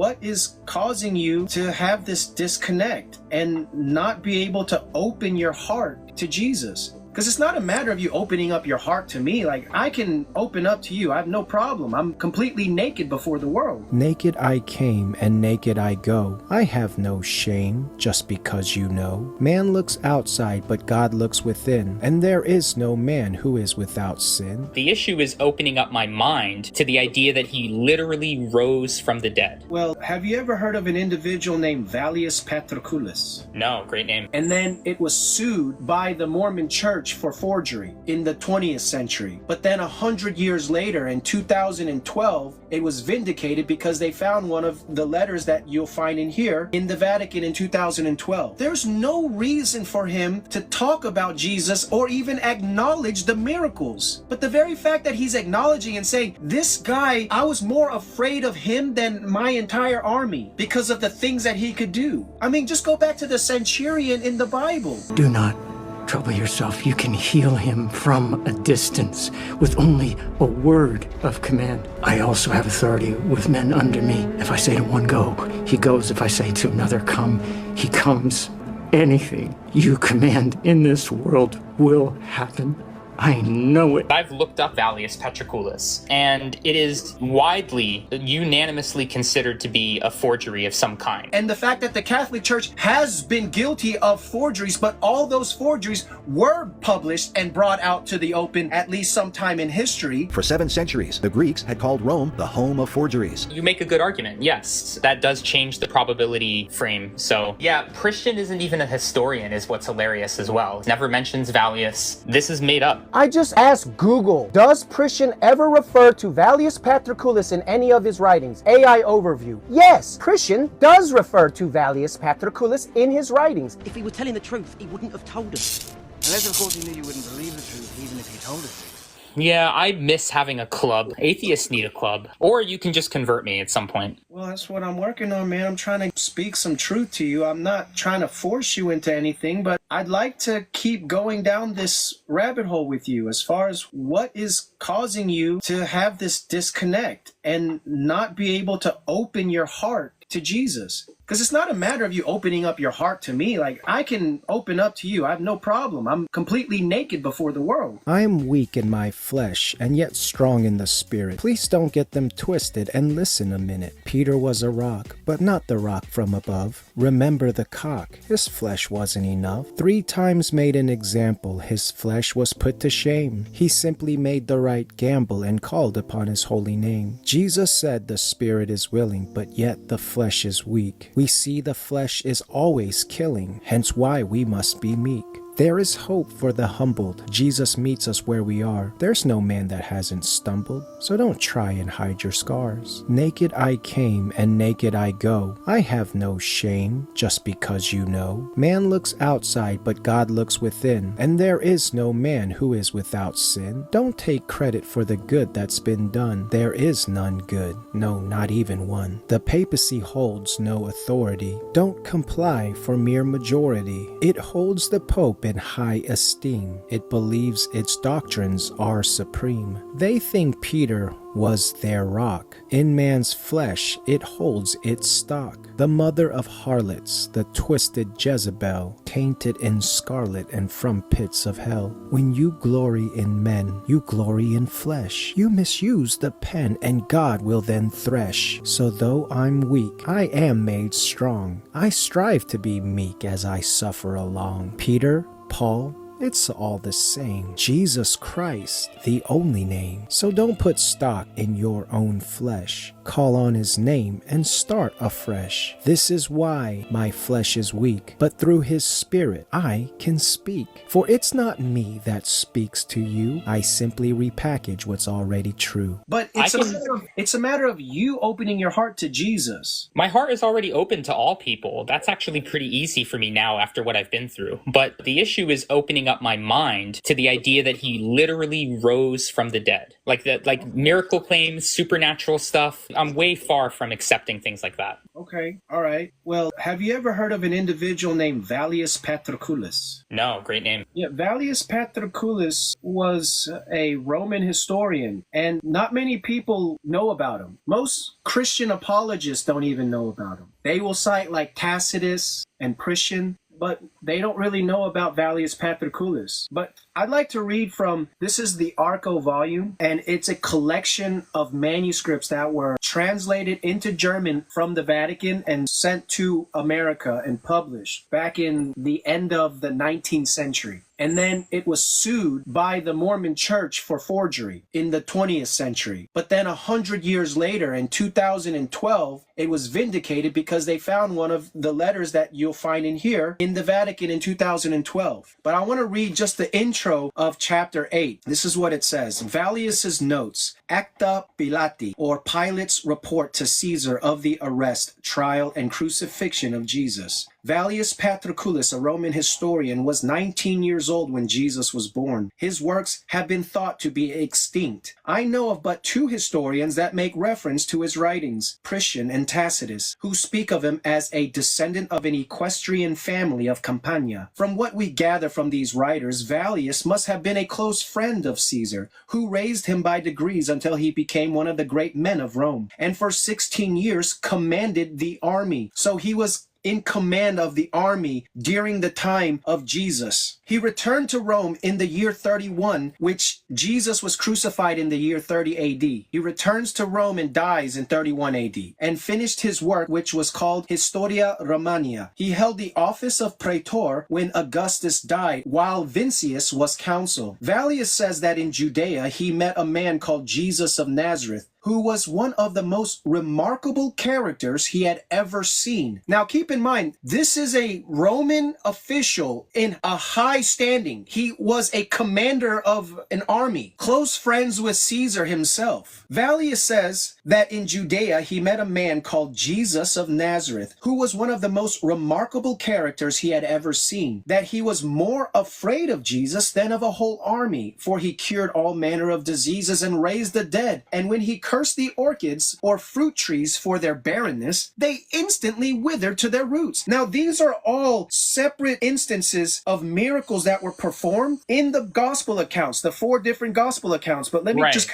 what is causing you to have this disconnect and not be able to open your heart to Jesus. Because it's not a matter of you opening up your heart to me. Like, I can open up to you. I have no problem. I'm completely naked before the world. Naked I came, and naked I go. I have no shame, just because you know. Man looks outside, but God looks within. And there is no man who is without sin. The issue is opening up my mind to the idea that he literally rose from the dead. Well, have you ever heard of an individual named Vallius Paterculus? No, great name. And then it was sued by the Mormon Church for forgery in the 20th century. But then 100 years later, in 2012, it was vindicated because they found one of the letters that you'll find in here in the Vatican in 2012. There's no reason for him to talk about Jesus or even acknowledge the miracles. But the very fact that he's acknowledging and saying, this guy, I was more afraid of him than my entire army because of the things that he could do. I mean, just go back to the centurion in the Bible. Do not trouble yourself. You can heal him from a distance with only a word of command. I also have authority with men under me. If I say to one, go, he goes. If I say to another, come, he comes. Anything you command in this world will happen. I know it. I've looked up Vallius Paterculus, and it is widely, unanimously considered to be a forgery of some kind. And the fact that the Catholic Church has been guilty of forgeries, but all those forgeries were published and brought out to the open at least sometime in history. For 7 centuries, the Greeks had called Rome the home of forgeries. You make a good argument, yes. That does change the probability frame. So, yeah, Christian isn't even a historian is what's hilarious as well. Never mentions Vallius. This is made up. I just asked Google, does Christian ever refer to Vallius Paterculus in any of his writings? AI overview. Yes, Christian does refer to Vallius Paterculus in his writings. If he were telling the truth, he wouldn't have told us. Unless, of course, he knew you wouldn't believe the truth, even if he told us. Yeah, I miss having a club. Atheists need a club. Or you can just convert me at some point. Well, that's what I'm working on, man. I'm trying to speak some truth to you. I'm not trying to force you into anything, but I'd like to keep going down this rabbit hole with you as far as what is causing you to have this disconnect and not be able to open your heart to Jesus. Because it's not a matter of you opening up your heart to me. Like, I can open up to you. I have no problem. I'm completely naked before the world. I am weak in my flesh, and yet strong in the spirit. Please don't get them twisted, and listen a minute. Peter was a rock, but not the rock from above. Remember the cock. His flesh wasn't enough. 3 times made an example, his flesh was put to shame. He simply made the right gamble and called upon his holy name. Jesus said the spirit is willing, but yet the flesh is weak. We see the flesh is always killing, hence why we must be meek. There is hope for the humbled. Jesus meets us where we are. There's no man that hasn't stumbled, so don't try and hide your scars. Naked I came, and naked I go. I have no shame, just because you know. Man looks outside, but God looks within, and there is no man who is without sin. Don't take credit for the good that's been done. There is none good, no, not even one. The papacy holds no authority. Don't comply for mere majority. It holds the Pope in high esteem. It believes its doctrines are supreme. They think Peter was their rock. In man's flesh it holds its stock. The mother of harlots, the twisted Jezebel, tainted in scarlet and from pits of hell. When you glory in men, you glory in flesh. You misuse the pen, and God will then thresh. So though I'm weak, I am made strong. I strive to be meek as I suffer along. Peter, Paul, it's all the same. Jesus Christ, the only name. So don't put stock in your own flesh. Call on his name and start afresh. This is why my flesh is weak, but through his spirit I can speak. For it's not me that speaks to you. I simply repackage what's already true. But it's a matter of you opening your heart to Jesus. My heart is already open to all people. That's actually pretty easy for me now after what I've been through. But the issue is opening up my mind to the idea that he literally rose from the dead. Like that, like miracle claims, supernatural stuff. I'm way far from accepting things like that. Okay, all right. Well, have you ever heard of an individual named Vallius Paterculus? No, great name. Yeah, Vallius Paterculus was a Roman historian, and not many people know about him. Most Christian apologists don't even know about him. They will cite like Tacitus and Priscian, but they don't really know about Vallius Paterculus. But I'd like to read from, this is the Archko volume, and it's a collection of manuscripts that were translated into German from the Vatican and sent to America and published back in the end of the 19th century. And then it was sued by the Mormon Church for forgery in the 20th century. But then 100 years later, in 2012, it was vindicated because they found one of the letters that you'll find in here in the Vatican in 2012. But I want to read just the intro of chapter 8. This is what it says. Vallius's notes, Acta Pilati, or Pilate's report to Caesar of the arrest, trial, and crucifixion of Jesus. Vallius Paterculus, a Roman historian, was 19 years old when Jesus was born. His works have been thought to be extinct. I know of but two historians that make reference to his writings, Priscian and Tacitus, who speak of him as a descendant of an equestrian family of Campania. From what we gather from these writers, Vallius must have been a close friend of Caesar, who raised him by degrees until he became one of the great men of Rome, and for 16 years commanded the army. So he was in command of the army during the time of Jesus. He returned to Rome in the year 31, which Jesus was crucified in the year 30 AD. He returns to Rome and dies in 31 AD, and finished his work, which was called Historia Romania. He held the office of praetor when Augustus died, while Vincius was consul. Vallius says that in Judea he met a man called Jesus of Nazareth, who was one of the most remarkable characters he had ever seen. Now keep in mind, this is a Roman official in a high standing. He was a commander of an army, close friends with Caesar himself. Vallius says that in Judea he met a man called Jesus of Nazareth, who was one of the most remarkable characters he had ever seen, that he was more afraid of Jesus than of a whole army, for he cured all manner of diseases and raised the dead, and when he cursed the orchids or fruit trees for their barrenness, they instantly withered to their roots. Now, these are all separate instances of miracles that were performed in the gospel accounts, the 4 different gospel accounts. But let me just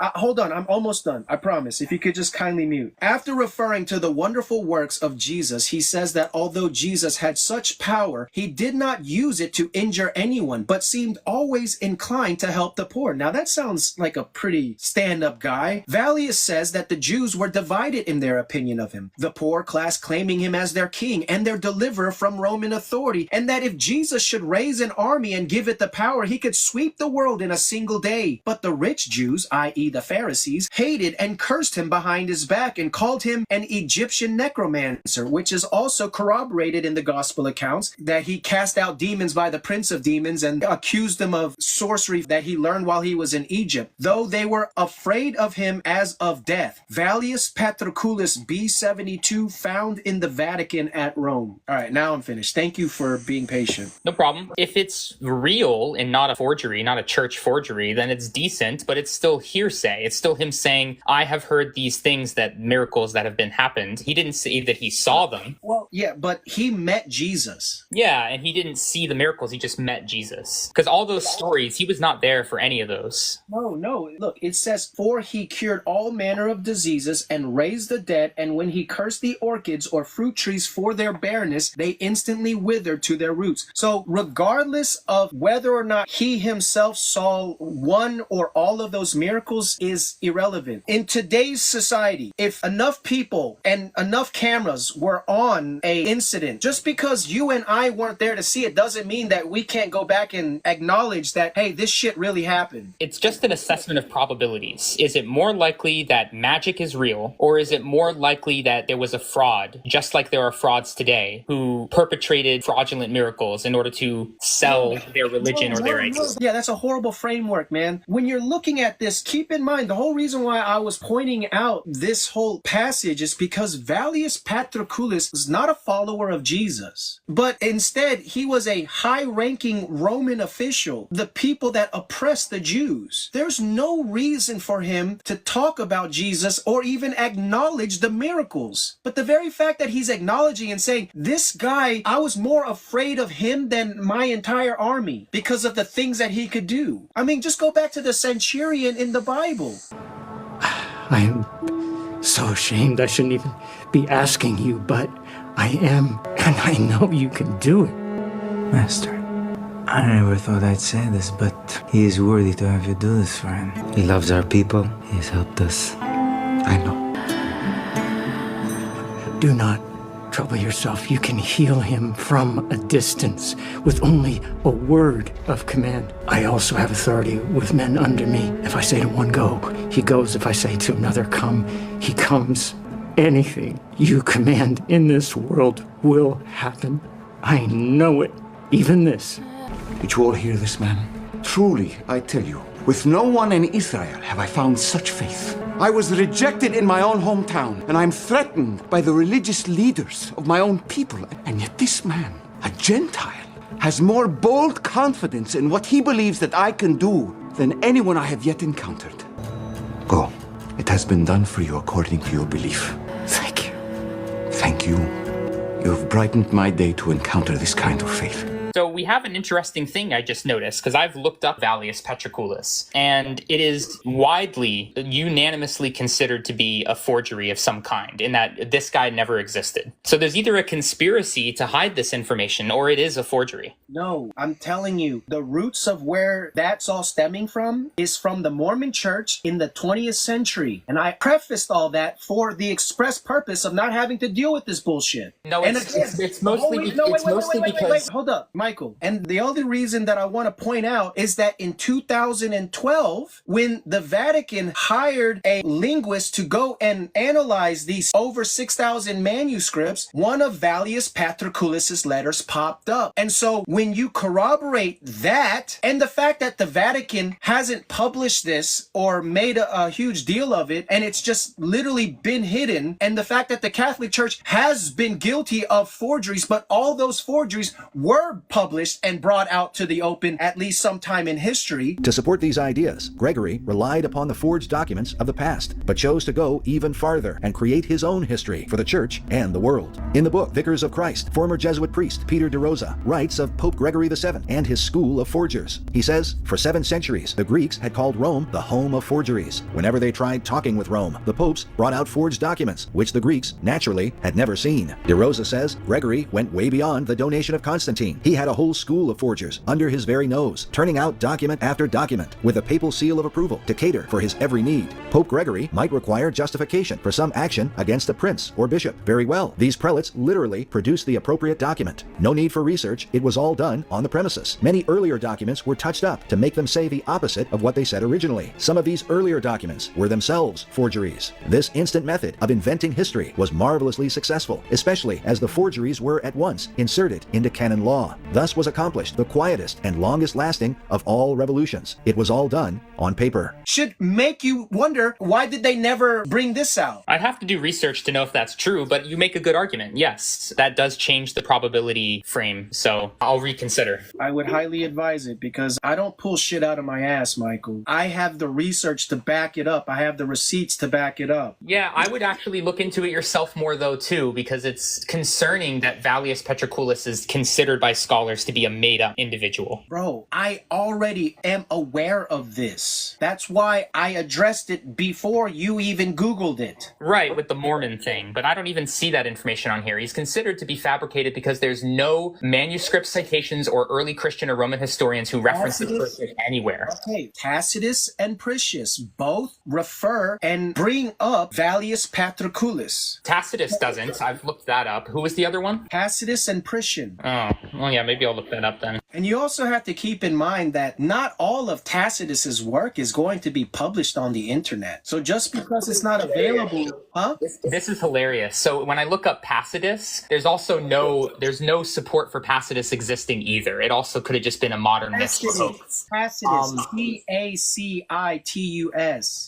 hold on. I'm almost done. I promise. If you could just kindly mute. After referring to the wonderful works of Jesus, he says that although Jesus had such power, he did not use it to injure anyone, but seemed always inclined to help the poor. Now, that sounds like a pretty stand-up guy. Vallius says that the Jews were divided in their opinion of him, the poor class claiming him as their king and their deliverer from Roman authority, and that if Jesus should raise an army and give it the power, he could sweep the world in a single day. But the rich Jews, i.e. the Pharisees, hated and cursed him behind his back and called him an Egyptian necromancer, which is also corroborated in the gospel accounts, that he cast out demons by the prince of demons and accused them of sorcery that he learned while he was in Egypt, though they were afraid of him as of death. Vallius Paterculus B72, found in the Vatican at Rome. All right, now I'm finished. Thank you for being patient. No problem. If it's real and not a forgery, not a church forgery, then it's decent, but it's still hearsay. It's still him saying, I have heard these things, that miracles that have been happened. He didn't say that he saw them. Well, yeah, but he met Jesus. Yeah, and he didn't see the miracles. He just met Jesus. Because all those stories, he was not there for any of those. No. Look, it says, for he cured all manner of diseases and raised the dead, and when he cursed the orchids or fruit trees for their barrenness, they instantly withered to their roots. So regardless of whether or not he himself saw one or all of those miracles is irrelevant. In today's society, if enough people and enough cameras were on a incident, just because you and I weren't there to see it doesn't mean that we can't go back and acknowledge that, hey, this shit really happened. It's just an assessment of probabilities. Is it more likely that magic is real, or is it more likely that there was a fraud, just like there are frauds today, who perpetrated fraudulent miracles in order to sell their religion or their ideas? Yeah, that's a horrible framework, man. When you're looking at this, keep in mind, the whole reason why I was pointing out this whole passage is because Vallius Paterculus is not not a follower of Jesus, but instead he was a high-ranking Roman official, the people that oppressed the Jews. There's no reason for him to talk about Jesus or even acknowledge the miracles. But the very fact that he's acknowledging and saying, this guy, I was more afraid of him than my entire army because of the things that he could do. I mean, just go back to the centurion in the Bible. I am so ashamed I shouldn't even be asking you, but I am, and I know you can do it. Master, I never thought I'd say this, but he is worthy to have you do this for him. He loves our people. He has helped us. I know. Do not trouble yourself. You can heal him from a distance with only a word of command. I also have authority with men under me. If I say to one, go, he goes. If I say to another, come, he comes. Anything you command in this world will happen. I know it. Even this. Did you all hear this, man? Truly, I tell you, with no one in Israel have I found such faith. I was rejected in my own hometown, and I'm threatened by the religious leaders of my own people. And yet this man, a Gentile, has more bold confidence in what he believes that I can do than anyone I have yet encountered. Go. It has been done for you according to your belief. Thank you. Thank you. You have brightened my day to encounter this kind of faith. So we have an interesting thing I just noticed, because I've looked up Vallius Petriculus, and it is widely, unanimously considered to be a forgery of some kind, in that this guy never existed. So there's either a conspiracy to hide this information, or it is a forgery. No, I'm telling you, the roots of where that's all stemming from is from the Mormon Church in the 20th century. And I prefaced all that for the express purpose of not having to deal with this bullshit. No, it's mostly because... Hold up, Michael. And the only reason that I want to point out is that in 2012, when the Vatican hired a linguist to go and analyze these over 6,000 manuscripts, one of Vallius Petriculus's letters popped up. And so when you corroborate that, and the fact that the Vatican hasn't published this or made a huge deal of it, and it's just literally been hidden, and the fact that the Catholic Church has been guilty of forgeries, but all those forgeries were published and brought out to the open at least sometime in history. To support these ideas, Gregory relied upon the forged documents of the past, but chose to go even farther and create his own history for the church and the world. In the book Vicars of Christ, former Jesuit priest Peter de Rosa writes of Pope Gregory VII and his school of forgers. He says, for 7 centuries, the Greeks had called Rome the home of forgeries. Whenever they tried talking with Rome, the popes brought out forged documents, which the Greeks, naturally, had never seen. De Rosa says Gregory went way beyond the donation of Constantine. He had a whole school of forgers under his very nose, turning out document after document with a papal seal of approval to cater for his every need. Pope Gregory might require justification for some action against a prince or bishop. Very well, these prelates literally produced the appropriate document. No need for research, it was all done on the premises. Many earlier documents were touched up to make them say the opposite of what they said originally. Some of these earlier documents were themselves forgeries. This instant method of inventing history was marvelously successful, especially as the forgeries were at once inserted into canon law. Thus was accomplished the quietest and longest lasting of all revolutions. It was all done on paper. Should make you wonder, why did they never bring this out? I'd have to do research to know if that's true, but you make a good argument. Yes, that does change the probability frame, so I'll reconsider. I would highly advise it, because I don't pull shit out of my ass, Michael. I have the research to back it up. I have the receipts to back it up. Yeah, I would actually look into it yourself more, though, too, because it's concerning that Vallius Petriculus is considered by scholars to be a made-up individual. Bro, I already am aware of this. That's why I addressed it before you even Googled it. Right, with the Mormon thing, but I don't even see that information on here. He's considered to be fabricated because there's no manuscript citations or early Christian or Roman historians who reference this person anywhere. Okay, Tacitus and Priscius both refer and bring up Vallius Petriculus. Tacitus doesn't. I've looked that up. Who was the other one? Tacitus and Priscian. Oh, well, yeah, maybe I'll look that up then. And you also have to keep in mind that not all of Tacitus's work is going to be published on the internet. So just because it's not available, huh? This is hilarious. So when I look up Tacitus, there's no support for Tacitus existing either. It also could have just been a modern Tacitus. Tacitus. P-A-C-I-T-U-S.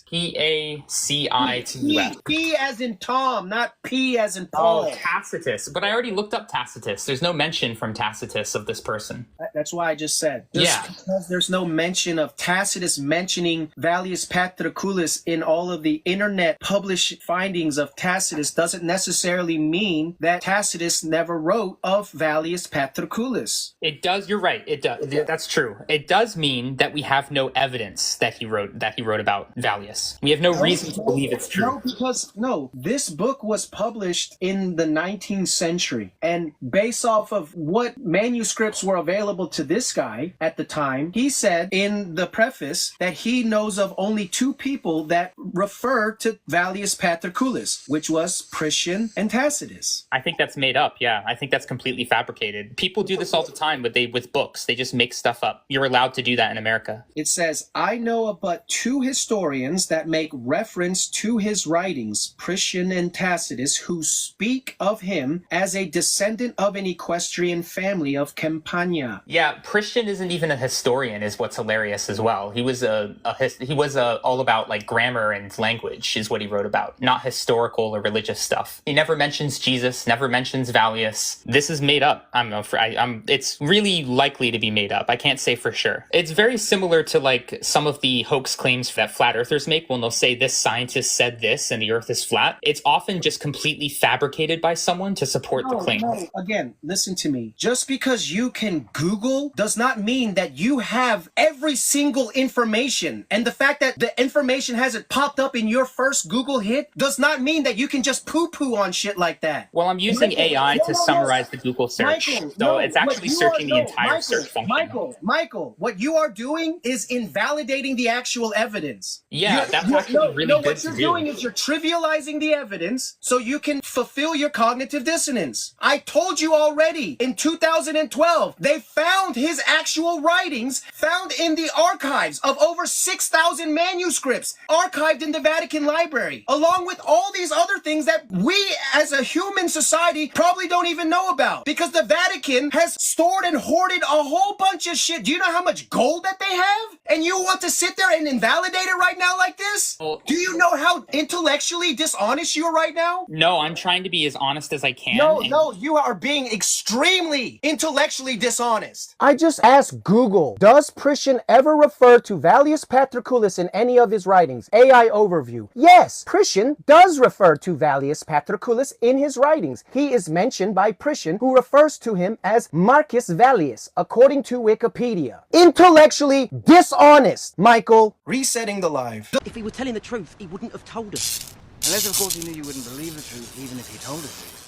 P-A-C-I-T-U-S. P as in Tom, not P as in Paul. Oh, Tacitus. But I already looked up Tacitus. There's no mention from Tacitus of this person. That's why I just said. Because there's no mention of Tacitus mentioning Vallius Paterculus in all of the internet published findings of Tacitus doesn't necessarily mean that Tacitus never wrote of Vallius Paterculus. It does. You're right. It does. That's true. It does mean that we have no evidence that he wrote about Vallius. We have no reason to believe it's true. No, because this book was published in the 19th century, and based off of what manuscripts were available to this guy at the time, he said in the preface that he knows of only two people that refer to Vallius Paterculus, which was Priscian and Tacitus. I think that's made up. Yeah, I think that's completely fabricated. People do this all the time with books. They just make stuff up. You're allowed to do that in America. It says, I know of but two historians that make reference to his writings, Priscian and Tacitus, who speak of him as a descendant of an equestrian family of Campania. Yeah, Priscian isn't even a historian, is what's hilarious as well. He was all about like grammar and language is what he wrote about, not historical or religious stuff. He never mentions Jesus, never mentions Vallius. This is made up. It's really likely to be made up. I can't say for sure. It's very similar to like some of the hoax claims that flat earthers make when they'll say this scientist said this and the earth is flat. It's often just completely fabricated by someone to support the claim. No. Again, listen to me. Just because you can Google does not mean that you have every single information. And the fact that the information hasn't popped up in your first Google hit does not mean that you can just poo-poo on shit like that. Well, I'm using AI to summarize the Google search. It's actually searching the entire search function. Michael, what you are doing is invalidating the actual evidence. Yeah, that's actually really good what you're doing is you're trivializing the evidence so you can fulfill your cognitive dissonance. I told you already, in 2012, they found his actual writings found in the archives of over 6,000 manuscripts archived in the Vatican Library, along with all these other things that we as a human society probably don't even know about, because the Vatican has stored and hoarded a whole bunch of shit. Do you know how much gold that they have? And you want to sit there and invalidate it right now like this? Well, do you know how intellectually dishonest you are right now? No, I'm trying to be as honest as I can. No, you are being extremely intellectually dishonest. I just asked Google, does Priscian ever refer to Vallius Paterculus in any of his writings? AI overview. Yes, Priscian does refer to Vallius Paterculus in his writings. He is mentioned by Priscian, who refers to him as Marcus Vallius, according to Wikipedia. Intellectually dishonest, Michael. Resetting the live. If he were telling the truth, he wouldn't have told us. Unless, of course, he knew you wouldn't believe the truth, even if he told us.